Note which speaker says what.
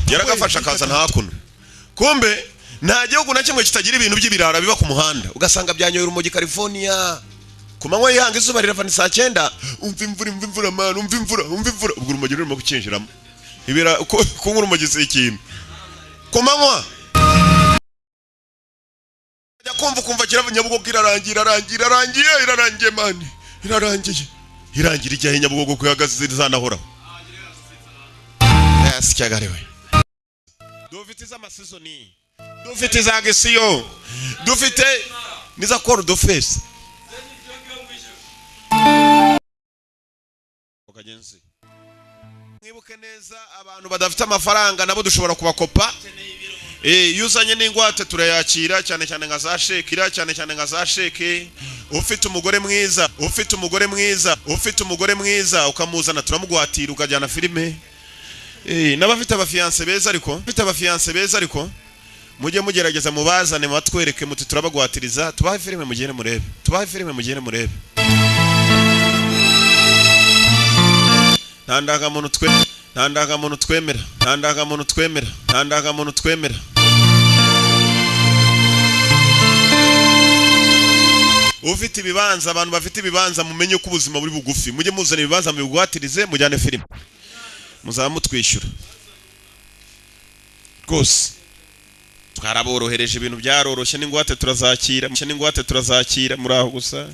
Speaker 1: yaragafasha akaza ntakuno kumbe nta gihugu na kimwe kitagira ibintu by'ibirara biba ku muhanda ugasanga byanyoye urumogi California kumanywa yihanga izuba rirava saa 9 umva imvura man umva imvura ubwo urumogi rurimo gukinjiramo ibira ko urumogi se ikintu kumanywa ajya kumva kirava Nyabugogo irarangiye man irangira ijya Nyabugogo kwihagaze zanahoraho sicyagarewe dufite z'amasizoni dufite za gesiyo dufite niza call do face okagenzi mwibuke neza abantu badafite amafaranga nabo dushobora kubakopa yuzanye n'ingwate turayakira cyane nka za sheke ufite umugore mwiza ukamuzana turamugwatira ukajyana filime n'abafite abafiance beza ariko mujye mugerageza mubazane matwereke muti turabagwatiriza tubahe filime mugene murebe ntandangamuntu twemera ufite ibibanza abantu bafite ibibanza mumenye ko ubuzima buri bugufi mujye muzana ibibanza mubigwatirize mujyane filime muzamutwishyura rwose twaraborohereje ibintu byaroroshye n'ingwate turazakira muri aho gusa